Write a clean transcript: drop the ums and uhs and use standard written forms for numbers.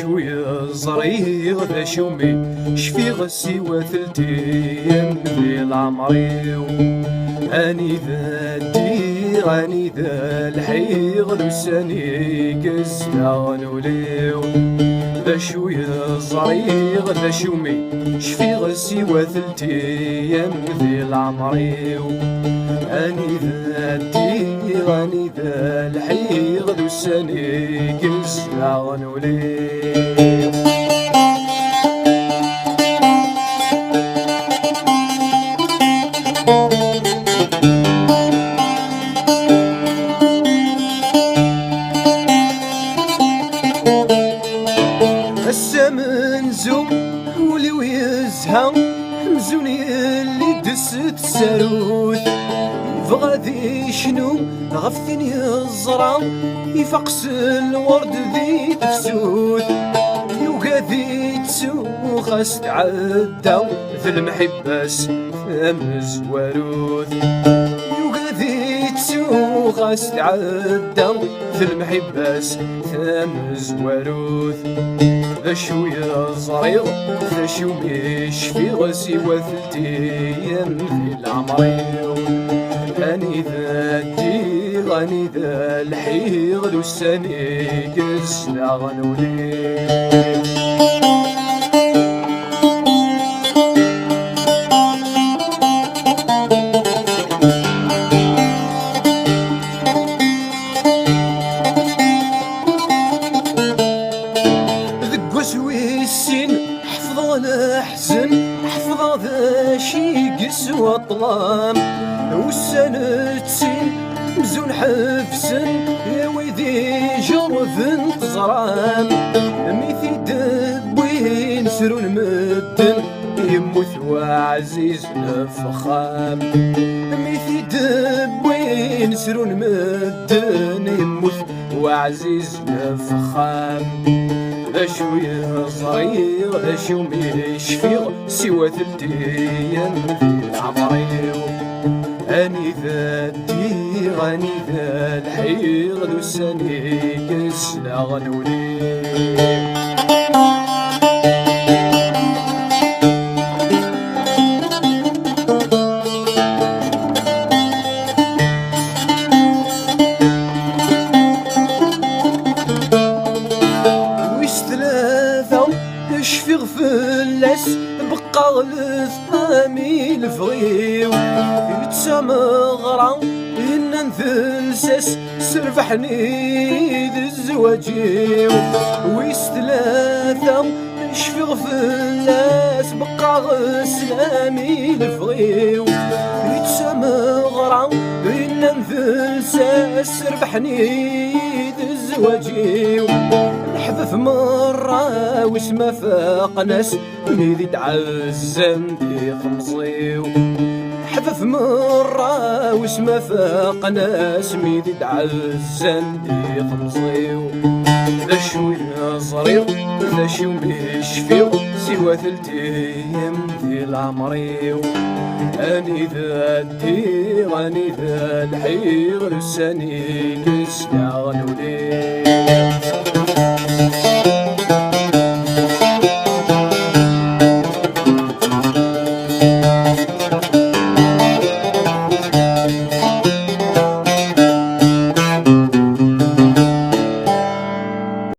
شوية زريغ ذا شومي شفي غسي وثلتين ذي العمريو اني ذا الدير اني ذا الحيغ لساني قزنا غنوليو ذا شوية زريغ ذا شومي شفي غسي وثلتين ذي العمريو اني ذا الدير اني ذا الحيغ لساني قزنا غنوليو السمن زوم ولي ويزها مزوني اللي دست ساروت فغادي شنو غفتني الزرع يفقس الورد ذي تفسود يوغادي تسوخ استعدى في المحبس ثمز وروث يوغادي تسوخ استعدى في المحبس ثمز وروث ذا شوية زريغ ذا شومي شفي غسي وثلتين في العمريو اني ذا الديغ اني ذا الحيغ لساني قزنا غنوليو حفظ الحزن حفظ ذا شي قسوة طلام والسنة سين مزون حفسن يا ويدي جرف انتظرام ميثي دبوين سرون مدن يموت وعزيز نفخام ميثي دبوين سرون مدن يموت وعزيز نفخام ذا شوية صغير ذا شومي شفيغ سوى ثلتين ذي العمريو اني ذا الديغ اني ذا الحيغ لساني قزنا غنوليو شفيغ فلاس بقى غلث امي الفغيو يتسامغرا إن نثلسس سرفحني ذي الزواجيو ويستلاثا شفيغ فلاس بقى غلث امي الفغيو يتسامغرا إن نثلسس سرفحني ذي الزواجيو نحذف مرة واسما فاق ناس ميدي تعزم دي خمصيو حذف مرة واسما فاق ناس ميدي تعزم دي خمصيو ذا شوية صريغ ذا شومي شفيغ سوى ثلتين ذي العمريو اني ذا الديغ اني ذا الحيغ لساني قزنا غنوليو